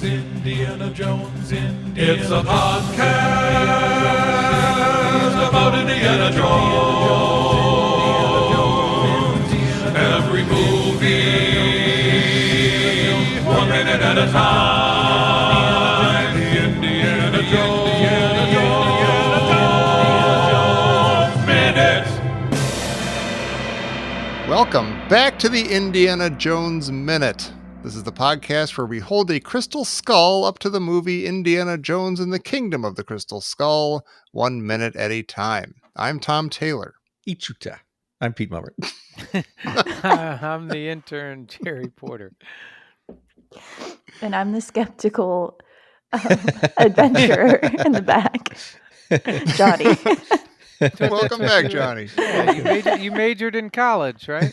Indiana Jones, Indiana It's a podcast about Indiana Jones. Every movie, 1 minute at a time. Indiana Jones Minute. Welcome back to the Indiana Jones Minute. This is the podcast where we hold a crystal skull up to the movie Indiana Jones and the Kingdom of the Crystal Skull, 1 minute at a time. I'm Tom Taylor. Ichuta. I'm Pete Mummert. I'm the intern, Jerry Porter. And I'm the skeptical adventurer in the back, Johnie. Welcome back, Johnny. Yeah, you majored in college, right?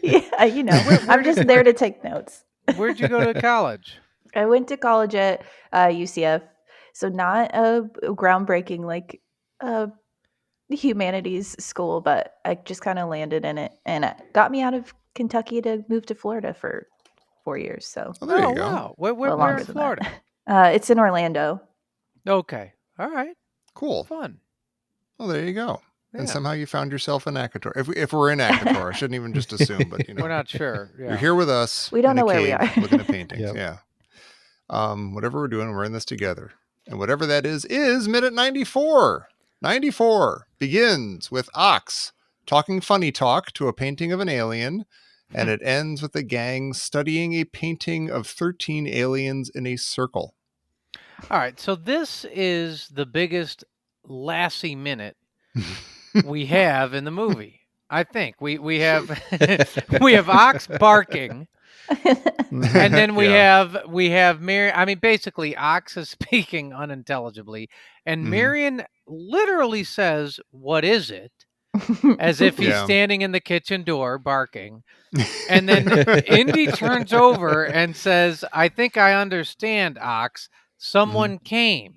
Yeah, you know, I'm just there to take notes. Where'd you go to college? I went to college at UCF, so not a groundbreaking like humanities school, but I just kind of landed in it, and it got me out of Kentucky to move to Florida for 4 years. So, there you go. Wow. Where in Florida? It's in Orlando. Okay. All right. Cool. Fun. Well, there you go. Yeah. And somehow you found yourself in Akator. If we're in Akator, I shouldn't even just assume, but you know, We're not sure. Yeah. you're here with us. We don't in know a where we cave are. looking at paintings. Yep. Yeah. Whatever we're doing, we're in this together. And whatever that is minute 94. 94 begins with Ox talking funny talk to a painting of an alien, and it ends with the gang studying a painting of 13 aliens in a circle. All right. So this is the biggest Lassie minute we have in the movie. I think we have we have Ox barking. And then we have Marion. I mean, basically, Ox is speaking unintelligibly, and Marion literally says, "What is it?" as if he's standing in the kitchen door barking. And then Indy turns over and says, "I think I understand, Ox. Someone came."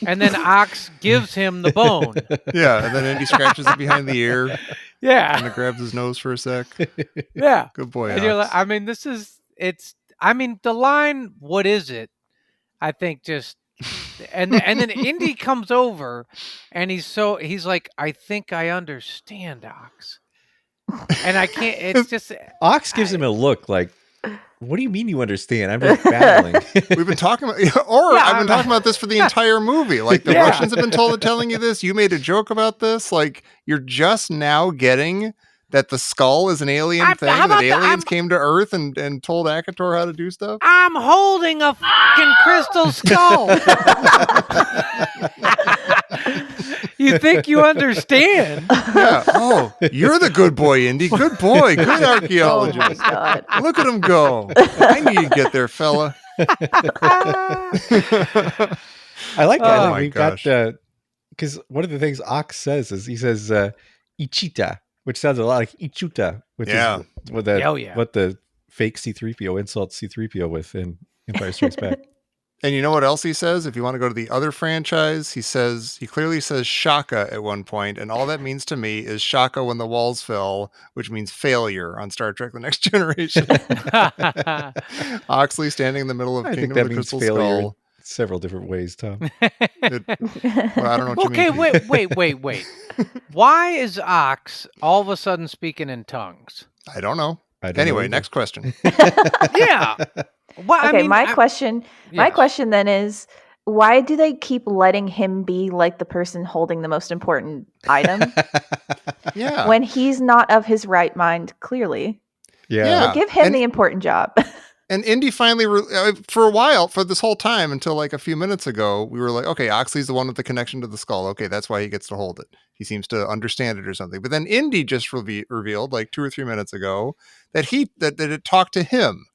And then Ox gives him the bone. Yeah, and then Indy scratches it behind the ear. Yeah. And it grabs his nose for a sec. Yeah. Good boy, And you're Ox. like, I mean, the line, "What is it?" I think just, and then Indy comes over and he's like, "I think I understand, Ox." And I can't, it's just. Ox gives him a look like, what do you mean you understand? I'm just battling. We've been talking about, I've been talking about this for the entire movie. Like the Russians have been telling you this. You made a joke about this. Like you're just now getting that the skull is an alien thing. That aliens came to Earth and told Akator how to do stuff. I'm holding a fucking crystal skull. You think you understand? Yeah. Oh, you're the good boy, Indy. Good boy. Good archaeologist. Oh my God. Look at him go. I knew you'd get there, fella. I like that. Oh my gosh. Got because one of the things Ox says is he says Ichita, which sounds a lot like Ichuta, which is what the fake C-3PO insults C-3PO with in Empire Strikes Back. And you know what else he says? If you want to go to the other franchise, he clearly says Shaka at one point, and all that means to me is Shaka when the walls fell, which means failure on Star Trek: The Next Generation. Oxley standing in the middle of Kingdom of the Crystal Skull. Several different ways, Tom. Well, I don't know what you mean. Okay, wait. Why is Ox all of a sudden speaking in tongues? I don't know. Anyway, Next question. Yeah. Well, Okay, my question then is, why do they keep letting him be like the person holding the most important item Yeah. when he's not of his right mind, clearly? Yeah. So give him the important job. And Indy finally, for a while, for this whole time until like a few minutes ago, we were like, okay, Oxley's the one with the connection to the skull. Okay, that's why he gets to hold it. He seems to understand it or something. But then Indy just revealed like 2 or 3 minutes ago that it talked to him.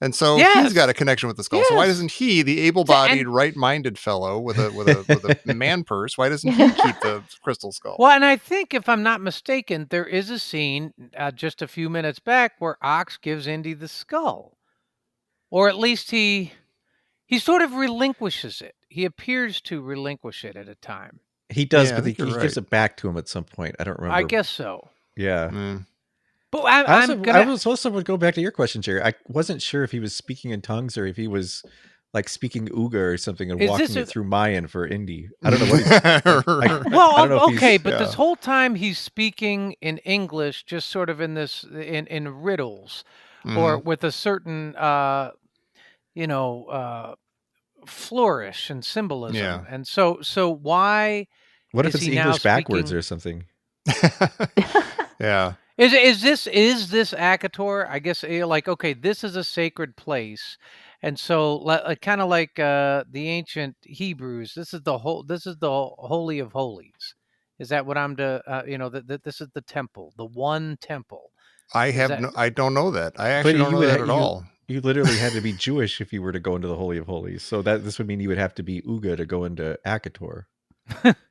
And so he's got a connection with the skull. Yes. So why doesn't he, the able-bodied, right-minded fellow with a man purse, why doesn't he keep the crystal skull? Well, and I think, if I'm not mistaken, there is a scene just a few minutes back where Ox gives Indy the skull. Or at least he sort of relinquishes it. He appears to relinquish it at a time. He does, but he gives it back to him at some point. I don't remember. I guess so. Yeah. Mm. But I was also would go back to your question, Jerry. I wasn't sure if he was speaking in tongues or if he was like speaking Uga or something and Is walking this it a- through Mayan for Indy. I don't know what he's. I don't know Well, if he's- okay, but this whole time he's speaking in English, just sort of in this in riddles, or with a certain flourish and symbolism. Yeah. And so why What is if it's he English now backwards speaking... or something? Yeah. Is this Akator? I guess like, okay, this is a sacred place, and so kind of like the ancient Hebrews. This is the holy of holies. Is that what I'm to this is the temple, the one temple. I don't know that. I actually don't know that at all. You literally had to be Jewish if you were to go into the Holy of Holies. So this would mean you would have to be Uga to go into Akator.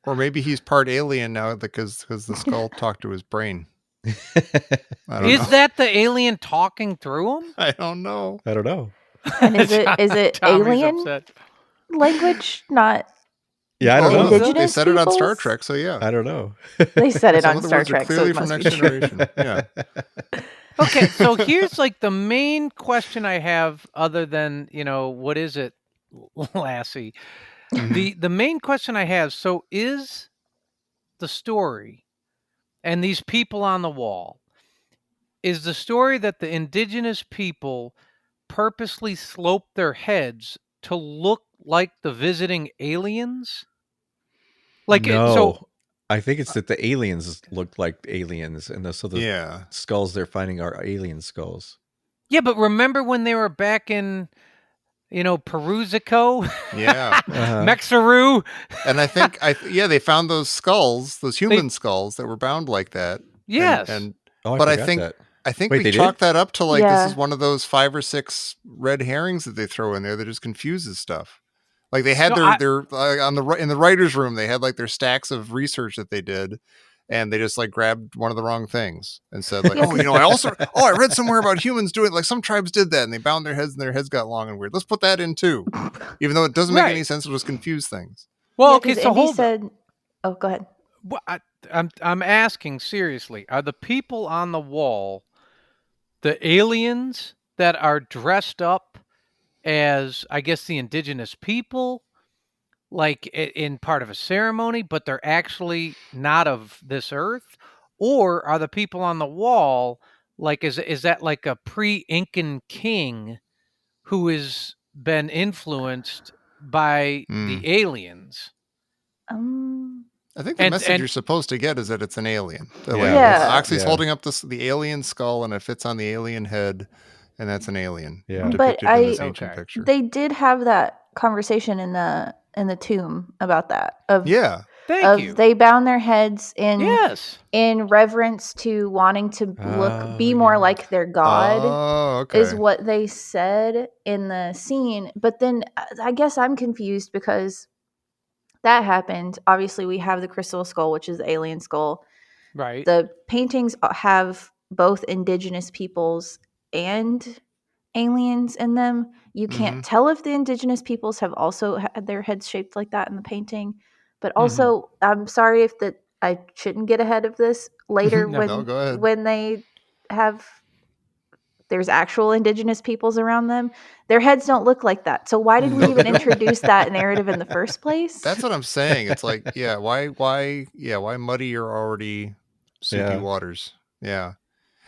Or maybe he's part alien now because the skull talked to his brain. Is that the alien talking through him? I don't know. And is it alien language, not? Yeah, I don't know. They said it on Star Trek, so yeah. I don't know. They said it on Some of the Star words Trek, are clearly so it from must Next be true. Generation. Yeah. Okay, so here's like the main question I have, other than what is it, Lassie? The main question I have. So is the story and these people on the wall, is the story that the indigenous people purposely slope their heads to look like the visiting aliens? Like no, I think it's that the aliens look like aliens, and so the skulls they're finding are alien skulls. Yeah, but remember when they were back in Peruzico? Yeah. Mexaru. And I think they found those skulls, those human skulls that were bound like that. Yes. But I think we chalk that up to this is one of those 5 or 6 red herrings that they throw in there that just confuses stuff. Like they had their in the writer's room, they had like their stacks of research that they did, and they just like grabbed one of the wrong things and said like, I read somewhere about humans doing like some tribes did that and they bound their heads and their heads got long and weird. Let's put that in too, even though it doesn't make any sense. It'll just confuse things. Well, okay, so Indy said, "Oh, go ahead." Well, I'm asking seriously: are the people on the wall the aliens that are dressed up as, I guess, the indigenous people, like in part of a ceremony, but they're actually not of this earth? Or are the people on the wall like, is that like a pre-Incan king who has been influenced by the aliens? I think the message you're supposed to get is that it's an alien. Oxley's holding up the alien skull and it fits on the alien head, and that's an alien. Yeah. But in this ancient picture. They did have that conversation in the tomb about that. Thank you. They bound their heads in reverence to wanting to be more like their god. Is what they said in the scene. But then I guess I'm confused because that happened. Obviously, we have the crystal skull, which is the alien skull. Right. The paintings have both indigenous peoples and aliens in them. You can't tell if the indigenous peoples have also had their heads shaped like that in the painting. But also, I'm sorry if I shouldn't get ahead of this later when they have, there's actual indigenous peoples around them. Their heads don't look like that. So why did we even introduce that narrative in the first place? That's what I'm saying. It's like, why muddy your already soupy waters? Yeah.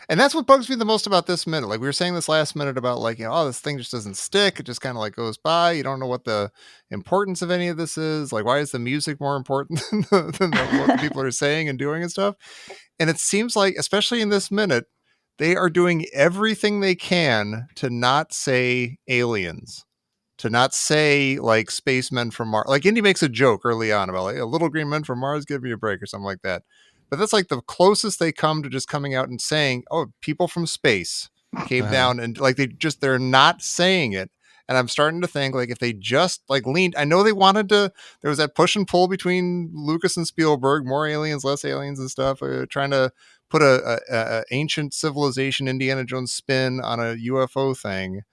And that's what bugs me the most about this minute. Like we were saying this last minute about like, this thing just doesn't stick. It just kind of like goes by. You don't know what the importance of any of this is. Like, why is the music more important than what the people are saying and doing and stuff? And it seems like, especially in this minute, they are doing everything they can to not say aliens, to not say like spacemen from Mars. Like Indy makes a joke early on about like a little green men from Mars, give me a break or something like that. But that's like the closest they come to just coming out and saying, people from space came down, and like they're not saying it. And I'm starting to think like if they just like leaned, I know they wanted to, there was that push and pull between Lucas and Spielberg, more aliens, less aliens and stuff, trying to put a ancient civilization Indiana Jones spin on a UFO thing.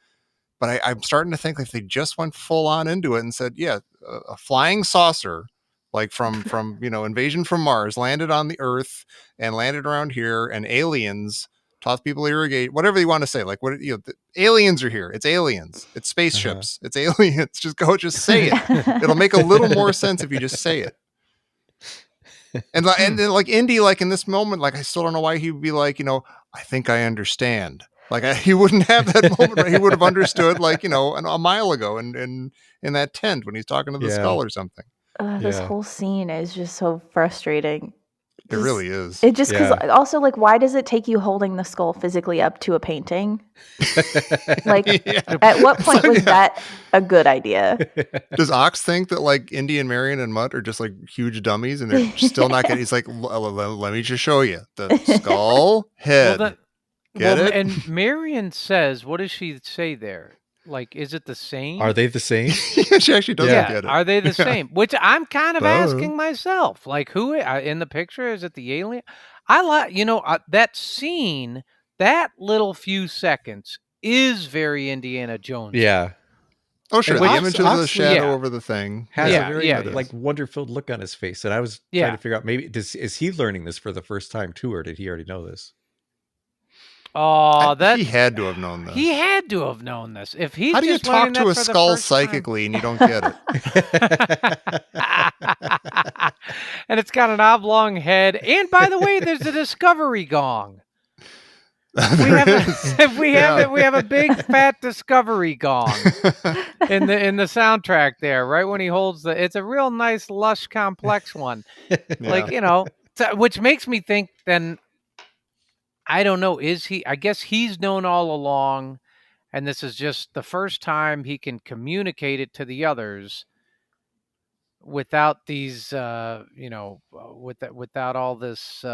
But I'm starting to think like if they just went full on into it and said, a flying saucer, like from invasion from Mars, landed on the Earth and landed around here, and aliens taught people irrigate, whatever you want to say. Like what the aliens are here. It's aliens. It's spaceships. It's aliens. Just say it. It'll make a little more sense if you just say it. And then like Indy, like in this moment, like I still don't know why he would be like, I think I understand. Like he wouldn't have that moment. Right? He would have understood, like a mile ago, in that tent when he's talking to the skull or something. This whole scene is just so frustrating. It really is. It just because also like why does it take you holding the skull physically up to a painting? Like at what point was that a good idea? Does Ox think that like Indy and Marion and Mutt are just like huge dummies and they're still not getting? He's like, let me just show you the skull head. Get it? And Marion says, what does she say there? Like, is it the same? Are they the same? She actually doesn't get it. Are they the same? Which I'm kind of asking myself. Like, who in the picture? Is it the alien? I like, that scene, that little few seconds is very Indiana Jones. Yeah. Oh, sure. The image of the shadow over the thing has a very like wonder-filled look on his face. And I was trying to figure out, maybe is he learning this for the first time too, or did he already know this? Oh, he had to have known this. He had to have known this. If he, how do you talk to a skull psychically and you don't get it? And it's got an oblong head. And by the way, there's a Discovery gong. We have a big fat Discovery gong in the soundtrack there. Right when he holds it's a real nice, lush, complex one. Like which makes me think then. I don't know. I guess he's known all along, and this is just the first time he can communicate it to the others without these, without all this,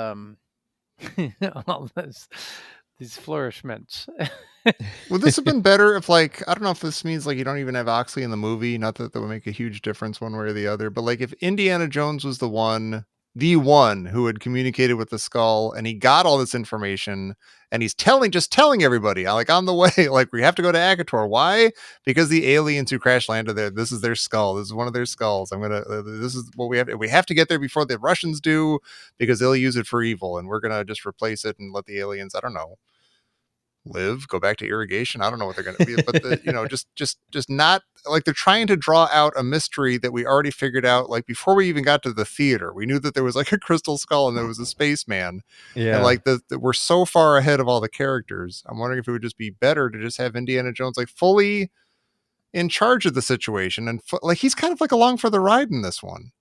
these flourishments. Would this have been better if, like, I don't know if this means like you don't even have Oxley in the movie, not that would make a huge difference one way or the other, but like if Indiana Jones was the one who had communicated with the skull and he got all this information and he's just telling everybody like on the way, like we have to go to Akator. Why? Because the aliens who crash landed there, this is their skull. This is one of their skulls. This is what we have to get there before the Russians do, because they'll use it for evil. And we're going to just replace it and let the aliens, I don't know, go back to irrigation. I don't know what they're going to be, but just not like they're trying to draw out a mystery that we already figured out. Like before we even got to the theater, we knew that there was like a crystal skull and there was a spaceman. Yeah. And like we're so far ahead of all the characters. I'm wondering if it would just be better to just have Indiana Jones like fully in charge of the situation. And like, he's kind of like along for the ride in this one.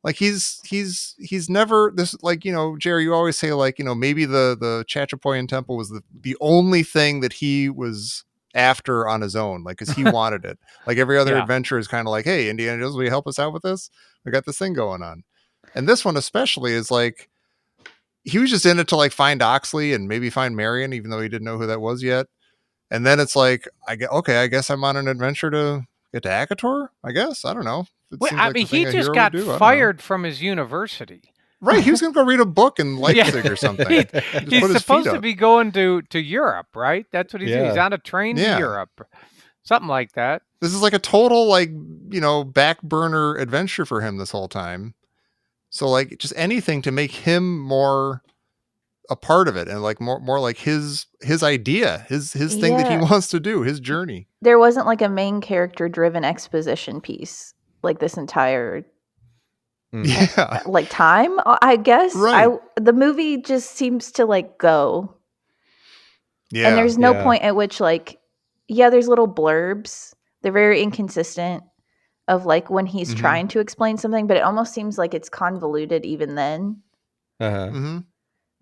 Like he's never this, like, Jerry, you always say like, maybe the Chachapoyan temple was the only thing that he was after on his own, like, cause he wanted it. Like every other adventure is kind of like, hey, Indiana Jones, will you help us out with this? We got this thing going on. And this one especially is like, he was just in it to like find Oxley and maybe find Marion, even though he didn't know who that was yet. And then it's like, I guess I'm on an adventure to get to Akator, I guess. I don't know. Well, I mean, he just got fired from his university. Right. He was going to go read a book in Leipzig or something. He's supposed to be going to Europe, right? That's what he's doing. He's on a train to Europe. Something like that. This is like a total, like, back burner adventure for him this whole time. So, like, just anything to make him more a part of it and like more like his idea, his thing that he wants to do, his journey. There wasn't like a main character driven exposition piece like this entire like time, I guess. Right. The movie just seems to like go. Yeah. And there's no point at which like, there's little blurbs. They're very inconsistent of like when he's trying to explain something, but it almost seems like it's convoluted even then.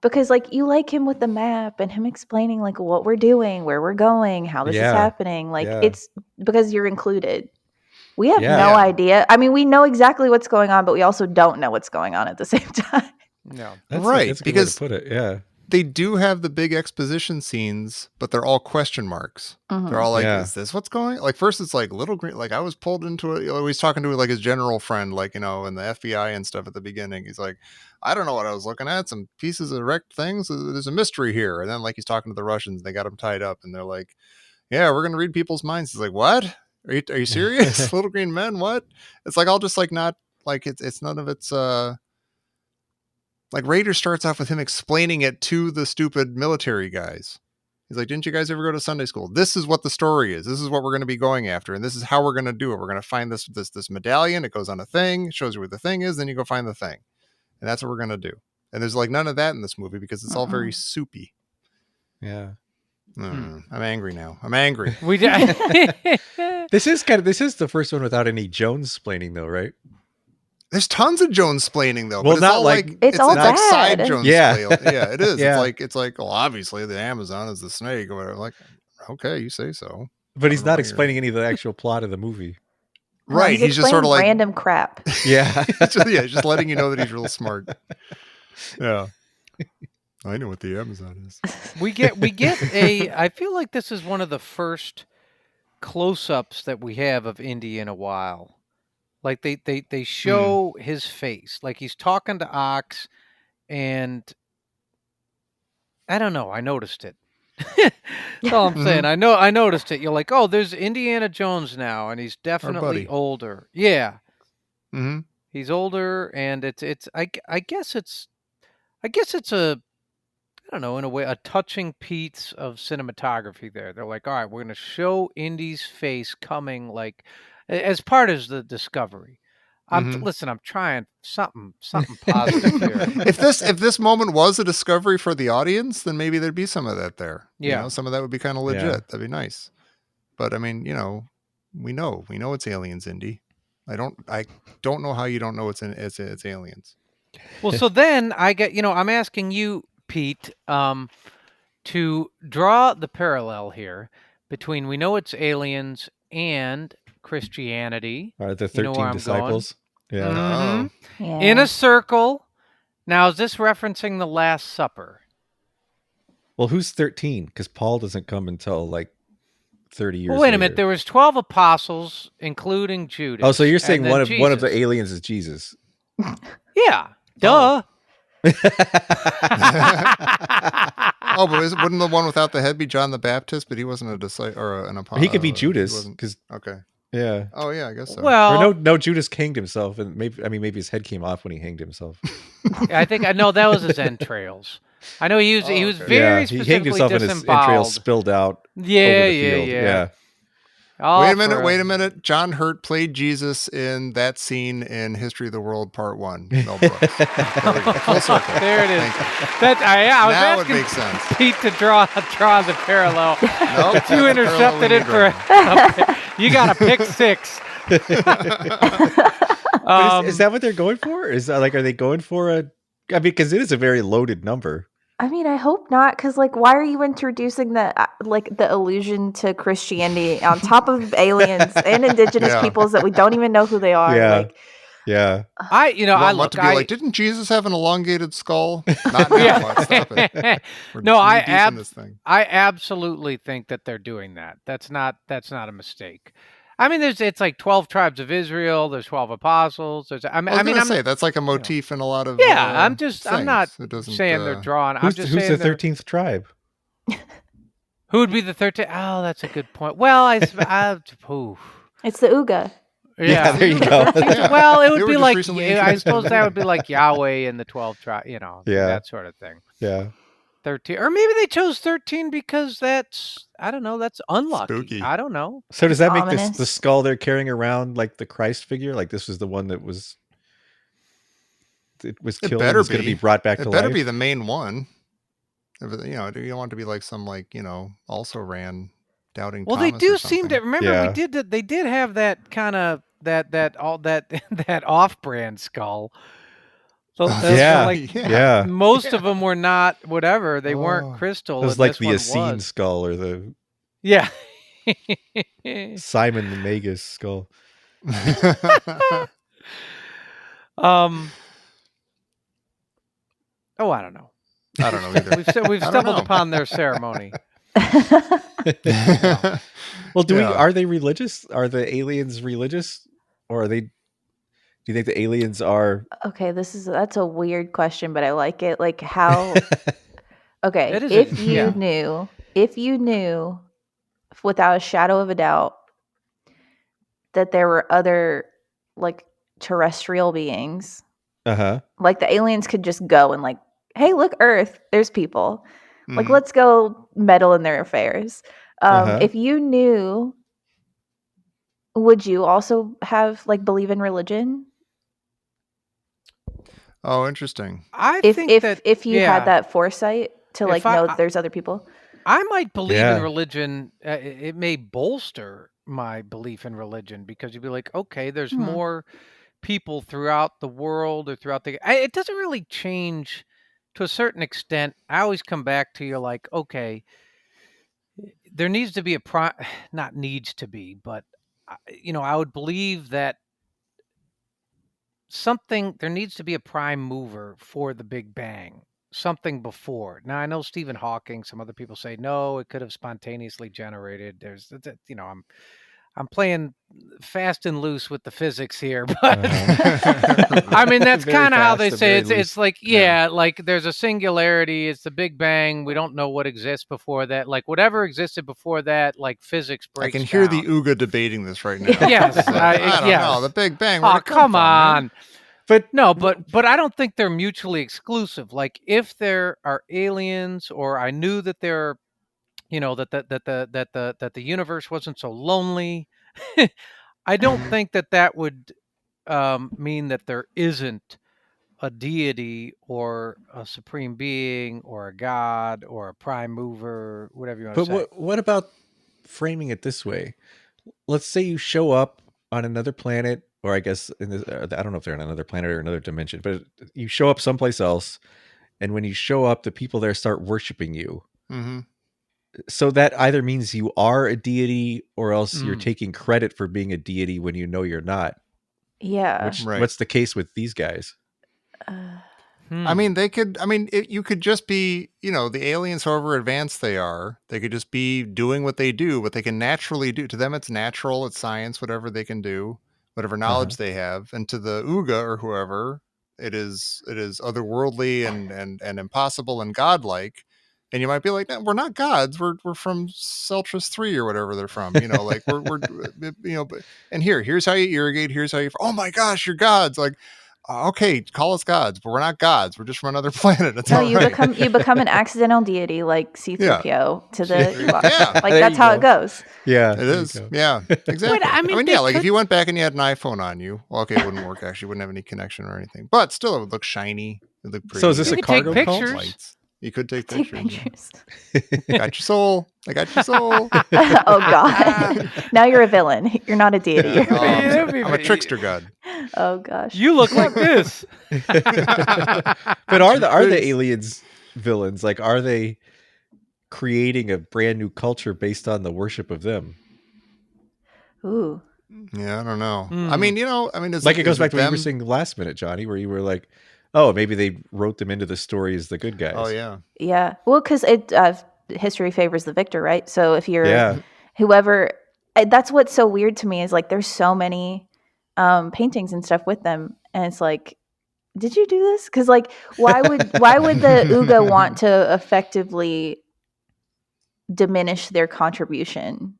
Because like you like him with the map and him explaining like what we're doing, where we're going, how this is happening. Like it's because you're included. We have no idea. I mean, we know exactly what's going on, but we also don't know what's going on at the same time. No, that's right. That's a good way to put it. Yeah, they do have the big exposition scenes, but they're all question marks. They're all like, "Is this what's going?" Like first, it's like little green. Like I was pulled into it. He's talking to like his general friend, like in the FBI and stuff at the beginning. He's like, "I don't know what I was looking at. Some pieces of wrecked things. There's a mystery here." And then like he's talking to the Russians. They got him tied up, and they're like, "Yeah, we're gonna read people's minds." He's like, "What? Are you serious? Little green men? What?" It's like all just like not like it's none of it's Like Raider starts off with him explaining it to the stupid military guys. He's like, didn't you guys ever go to Sunday school? This is what the story is. This is what we're going to be going after. And this is how we're going to do it. We're going to find this medallion. It goes on a thing, shows you where the thing is. Then you go find the thing. And that's what we're going to do. And there's like none of that in this movie because it's all very soupy. Yeah. I'm angry now. I'm angry. This is the first one without any Jones-splaining though, right? There's tons of Jones-splaining though. Well, but not like it's all not bad. side Jones. Yeah. Yeah, it is. Yeah. It's like, well, obviously the Amazon is the snake or whatever. Like, okay, you say so. But he's not explaining any of the actual plot of the movie. Right. He's just sort of like random crap. Yeah. just letting you know that he's real smart. Yeah. I know what the Amazon is. We get I feel like this is one of the first close-ups that we have of Indy in a while. Like they show his face. Like he's talking to Ox, and I don't know, I noticed it. That's all I'm saying. I noticed it. You're like, oh, there's Indiana Jones now, and he's definitely older. Yeah. Mm-hmm. He's older, and I guess it's a, I don't know, in a way, a touching piece of cinematography there. They're like, all right, we're going to show Indy's face coming, like, as part of the discovery. Listen, I'm trying something positive here. If this moment was a discovery for the audience, then maybe there'd be some of that there. Yeah. You know, some of that would be kind of legit. Yeah. That'd be nice. But I mean, you know, we know it's aliens, Indy. I don't know how you don't know it's aliens. Well, so then I'm asking you, Pete, to draw the parallel here between we know it's aliens and Christianity. Are the 13 disciples? Yeah. Mm-hmm. Yeah. In a circle. Now, is this referencing the Last Supper? Well, who's 13? Because Paul doesn't come until like 30 years Well, wait a later. minute. There was 12 apostles, including Judas. Oh, so you're saying and one then of the Jesus. aliens is Jesus? Yeah. Duh. Oh, but wouldn't the one without the head be John the Baptist? But he wasn't a disciple or an apostle. He could be Judas. Because okay. Yeah. Oh yeah, I guess so. Well, or no, Judas hanged himself, and maybe his head came off when he hanged himself. I think I know that was his entrails. I know he was very he specifically hanged himself and his disemboweled. entrails spilled out. Yeah, over the field. Yeah. Oh, wait a minute. John Hurt played Jesus in that scene in History of the World Part 1. Mel Brooks. There we go. Full circle. There it is. Thank you. I was Now it asking makes sense. Pete to draw the parallel. Nope, But you intercepted it for. You got a pick 6. But is that what they're going for? Is that, like, are they going for a? I mean, because it is a very loaded number. I mean, I hope not, because like, why are you introducing the allusion to Christianity on top of aliens and indigenous peoples that we don't even know who they are? Yeah. Like, Yeah. Didn't Jesus have an elongated skull? Not now. Stop it. No, I absolutely think that they're doing that. That's not a mistake. I mean, it's like 12 tribes of Israel. There's 12 apostles. I'm that's like a motif in a lot of. I'm not things. saying they're drawing. Who's the 13th tribe? Who would be the 13th? Oh, that's a good point. Well, it's the Uga. Yeah, there you go. Well, it would be like, I suppose that would be like Yahweh and the 12 tribes, that sort of thing. Yeah. 13, or maybe they chose 13 because that's unlucky. Spooky. I don't know. So does that make ominous. the skull they're carrying around like the Christ figure? Like this was the one that was killed. It was going to be brought back to life. It better be the main one. Do you want it to be like some also ran doubting? Well, Thomas they do or seem something? to remember. They did have that kind of that off-brand skull. So most of them were not whatever. They weren't crystal. It was like the Essene skull or the Simon the Magus skull. Oh, I don't know. I don't know either. We've stumbled upon their ceremony. Well, are they religious? Are the aliens religious, or are they? Do you think the aliens are? Okay, that's a weird question, but I like it. Like how? Okay, if you knew, without a shadow of a doubt, that there were other like terrestrial beings Like the aliens could just go and like, hey, look, Earth, there's people. Like, let's go meddle in their affairs. If you knew, would you also have like believe in religion? Oh, interesting. If you had that foresight to like know that there's other people, I might believe in religion. It may bolster my belief in religion because you'd be like, okay, there's more people throughout the world or throughout it doesn't really change to a certain extent. I always come back to you're like, okay, there needs to be not needs to be, but I would believe that there needs to be a prime mover for the Big Bang, something before. Now I know Stephen Hawking, some other people say no, it could have spontaneously generated. There's I'm playing fast and loose with the physics here, but I mean that's kind of how they say it. It's like like there's a singularity. It's the Big Bang. We don't know what exists before that. Like whatever existed before that, like physics breaks. I can hear the Ooga debating this right now. Yes, I don't know the Big Bang. Oh, come on. Man? But no, but I don't think they're mutually exclusive. Like if there are aliens, or I knew that there are, that the universe wasn't so lonely. I don't think that would mean that there isn't a deity or a supreme being or a god or a prime mover, whatever you want to say. But what about framing it this way? Let's say you show up on another planet, or I guess I don't know if they're on another planet or another dimension, but you show up someplace else, and when you show up, the people there start worshiping you. Mm-hmm. So that either means you are a deity, or else you're taking credit for being a deity when you know you're not. Yeah. What's the case with these guys? I mean, you could just be, the aliens, however advanced they are, they could just be doing what they do, what they can naturally do. To them, it's natural, it's science, whatever they can do, whatever knowledge they have. And to the Ooga or whoever, it is otherworldly and impossible and godlike. And you might be like, no, we're not gods. We're from Celtris 3 or whatever they're from. Like we're and here's how you irrigate. Here's how you. Oh my gosh, you're gods. Like, okay, call us gods, but we're not gods. We're just from another planet. It's you become an accidental deity like C-3PO to the like there that's how it goes. Yeah, it is. Yeah, exactly. But, I mean, like if you went back and you had an iPhone on you, well, okay, it wouldn't work. Actually, wouldn't have any connection or anything. But still, it would look shiny. It would look pretty. So is this a cargo pictures? Lights? You could take pictures. I got your soul. I got your soul. Oh God! Now you're a villain. You're not a deity. I'm a trickster god. Oh gosh! You look like this. But are the aliens villains? Like, are they creating a brand new culture based on the worship of them? Ooh. Yeah, I don't know. I mean, it goes back to what you were saying last minute, Johnny, where you were like, oh, maybe they wrote them into the story as the good guys. Oh, yeah. Yeah. Well, because history favors the victor, right? So if you're whoever, that's what's so weird to me is like there's so many paintings and stuff with them. And it's like, did you do this? Because like, why would the Ooga want to effectively diminish their contribution?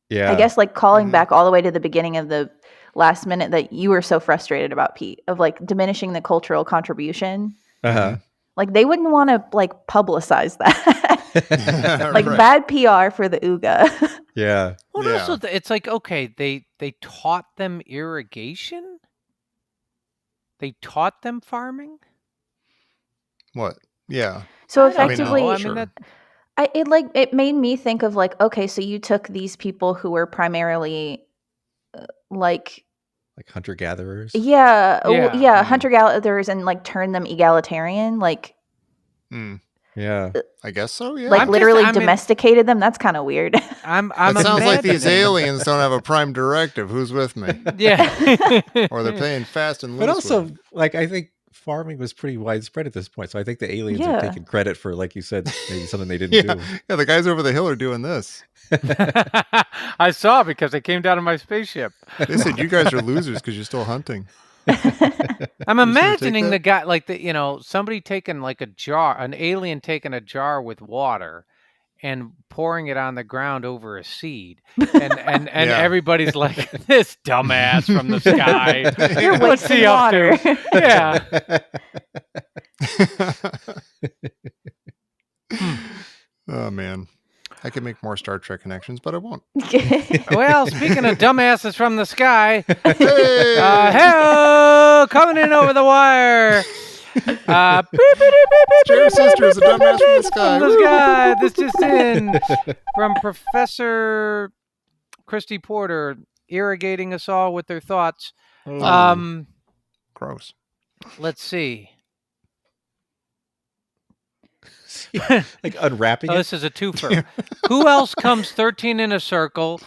Yeah. I guess like calling back all the way to the beginning of the last minute that you were so frustrated about, Pete, of like diminishing the cultural contribution. Like they wouldn't want to like publicize that. Like bad PR for the Ooga. Yeah. Well, also it's like, okay, they taught them irrigation. They taught them farming. What? Yeah. So effectively, it made me think of like, okay, so you took these people who were primarily like hunter-gatherers. Hunter-gatherers, and like turn them egalitarian, like I guess so. Yeah, like literally domesticated them. That's kind of weird. It sounds like these aliens don't have a prime directive. Who's with me? Yeah. Or they're playing fast and loose. But also, like, I think farming was pretty widespread at this point, so I think the aliens are taking credit for, like you said, maybe something they didn't do. Yeah, the guys over the hill are doing this. I saw because they came down in my spaceship. They said you guys are losers because you're still hunting. I'm imagining the guy like somebody taking like a jar, an alien taking a jar with water and pouring it on the ground over a seed. And everybody's like, this dumbass from the sky. You're What's he wasting up water. to? Yeah. Oh man, I could make more Star Trek connections, but I won't. Well, speaking of dumbasses from the sky, Hey! hello, coming in over the wire. Jerry's sister is a dumbass from the sky. From the sky. This just in from Professor Christy Porter, irrigating us all with her thoughts. Gross. Let's see. Like unwrapping it. This is a twofer. Who else comes 13 in a circle?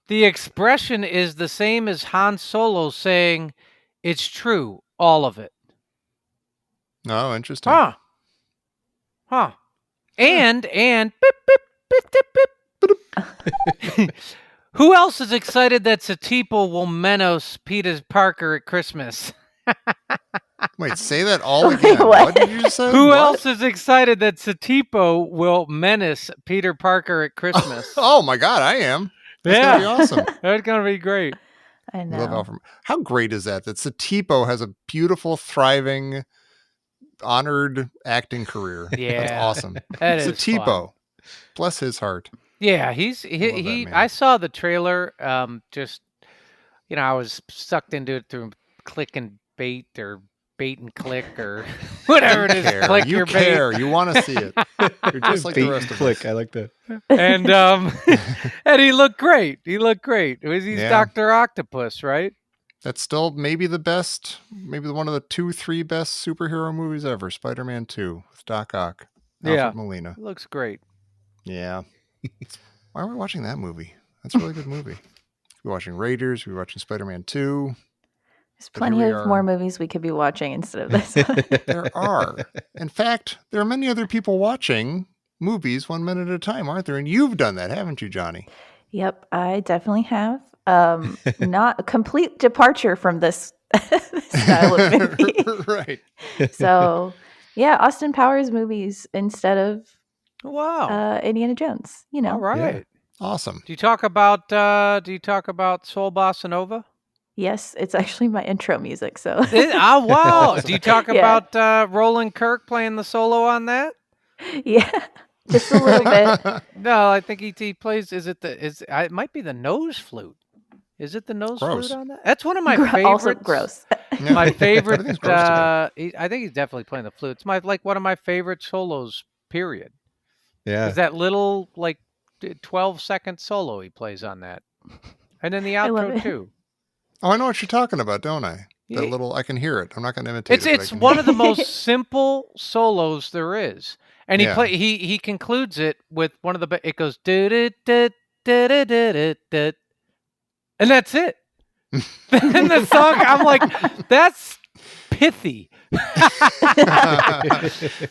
The expression is the same as Han Solo saying, "It's true, all of it." Oh, interesting. Huh. And beep, beep, beep, beep, beep. Who else is excited that Satipo will menos Peter Parker at Christmas? Wait, say that all again. What did you just say? Who else is excited that Satipo will menace Peter Parker at Christmas? Oh my God, I am. That's gonna be awesome. That's gonna be great. I know. Love Alfred. How great is that? That Satipo has a beautiful, thriving, honored acting career. Yeah, that's awesome. That is Satipo, fun. bless his heart. Yeah, he. man. I saw the trailer. Just I was sucked into it through click and bait or bait and click or whatever it is. Click you your care. bait. You want to see it. You're just like the rest of click. us. I like that. And and he looked great. He's Dr. Octopus, right? That's still maybe the best, maybe one of the 2-3 best superhero movies ever. Spider-Man 2 with Doc Ock, Alfred Molina. It looks great. Yeah. Why are we watching that movie? That's a really good movie. We're watching Raiders. We're watching Spider-Man 2. There's plenty of more movies we could be watching instead of this one. There are. In fact, there are many other people watching movies 1 minute at a time, aren't there? And you've done that, haven't you, Johnie? Yep, I definitely have. Not a complete departure from this style of movie. Right. So, yeah, Austin Powers movies instead of Indiana Jones. All right. Yeah. Awesome. Do you talk about Soul Bossa Nova? Yes, it's actually my intro music. So, wow! Do you talk about Roland Kirk playing the solo on that? Yeah, just a little bit. No, I think he plays. It might be the nose flute. Is it the nose Gross. flute on that? That's one of my favorites. Also gross. My favorite. Everything's gross today. I think he's definitely playing the flute. It's one of my favorite solos. Period. Yeah. Is that little 12-second solo he plays on that, and then the outro too. Oh, I know what you're talking about, don't I? That Yeah. little, I can hear it. I'm not going to imitate it. It's one of the most simple solos there is, and he concludes it with one of the. It goes do do do do do do, and that's it. And the song, I'm like, that's pithy.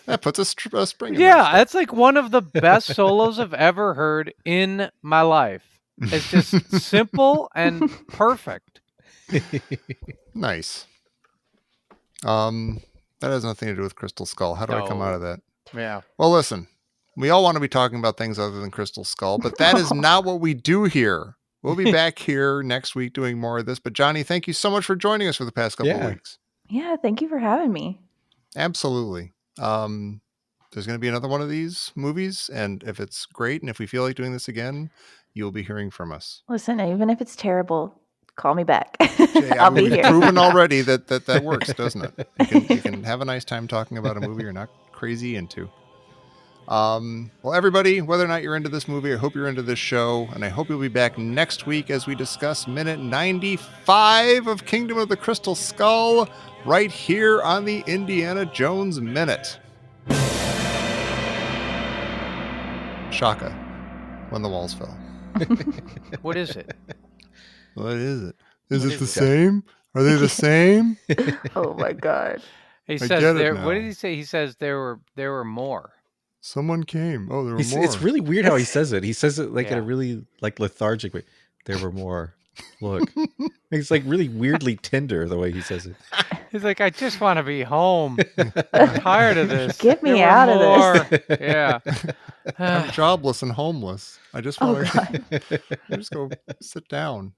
That puts a spring in Yeah, my step. that's like one of the best solos I've ever heard in my life. It's just simple and perfect. Nice. That has nothing to do with Crystal Skull. How do I come out of that? Yeah. Well, listen, we all want to be talking about things other than Crystal Skull, but that is not what we do here. We'll be back here next week doing more of this. But Johnie, thank you so much for joining us for the past couple of weeks. Yeah, thank you for having me. Absolutely. There's going to be another one of these movies, and if it's great and if we feel like doing this again, you'll be hearing from us. Listen, even if it's terrible, call me back. Jay, I'll be we've here. proven already that works, doesn't it? You can have a nice time talking about a movie you're not crazy into. Well, everybody, whether or not you're into this movie, I hope you're into this show, and I hope you'll be back next week as we discuss minute 95 of Kingdom of the Crystal Skull right here on the Indiana Jones Minute. Shaka, when the walls fell. What is it? What is it? Is it the same? Are they the same? Oh my god. He I says get it there. now. What did he say? He says there were more. Someone came. Oh, there were more. It's really weird how he says it. He says it like in Yeah. a really lethargic way. There were more. Look. It's like really weirdly tender the way he says it. He's like, I just want to be home. I'm tired of this. Get me There were out of this. more. Yeah. I'm jobless and homeless. I just Oh, want God. to just go sit down.